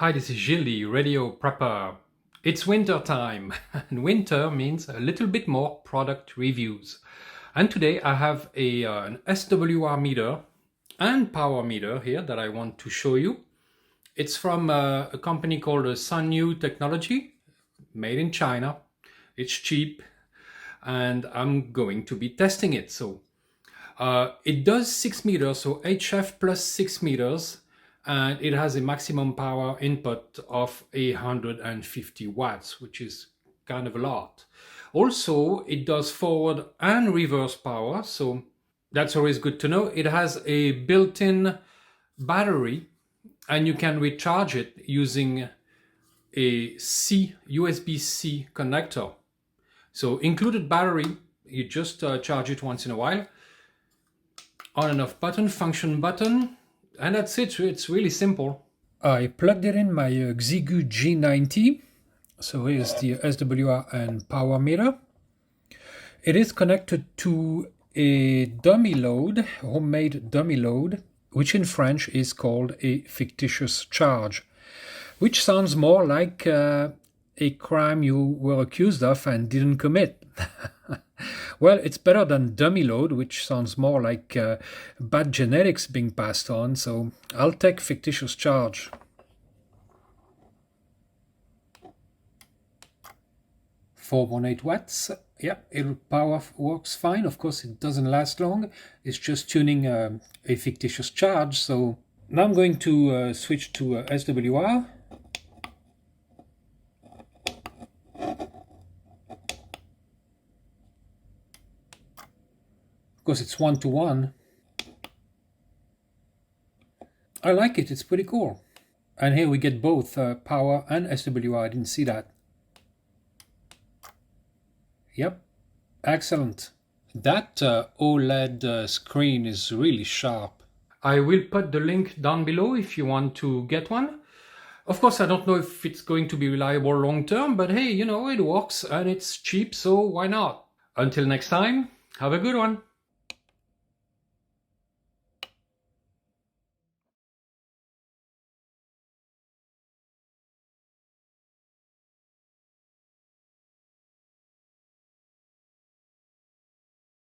Hi, this is Gilles, the radio prepper. It's winter time, and winter means a little bit more product reviews. And today I have an SWR meter and power meter here that I want to show you. It's from a company called Sunyu Technology, made in China. It's cheap, and I'm going to be testing it. So it does 6 meters, so HF plus 6 meters. And it has a maximum power input of 150 watts, which is kind of a lot. Also, it does forward and reverse power, so that's always good to know. It has a built-in battery, and you can recharge it using a USB-C connector. So included battery, you just charge it once in a while. On and off button, function button. And that's it, it's really simple. I plugged it in my Xiegu G90. So here's the SWR and power meter. It is connected to a dummy load, homemade dummy load, which in French is called a fictitious charge, which sounds more like a crime you were accused of and didn't commit. Well, it's better than dummy load, which sounds more like bad genetics being passed on, so I'll take fictitious charge. $4.8 watts. Yeah, power works fine. Of course, it doesn't last long. It's just tuning a fictitious charge. So now I'm going to switch to SWR. Because it's 1-to-1. I like it, it's pretty cool. And here we get both power and SWR, I didn't see that. Yep, excellent. That OLED screen is really sharp. I will put the link down below if you want to get one. Of course, I don't know if it's going to be reliable long term, but hey, you know, it works and it's cheap, so why not? Until next time, have a good one.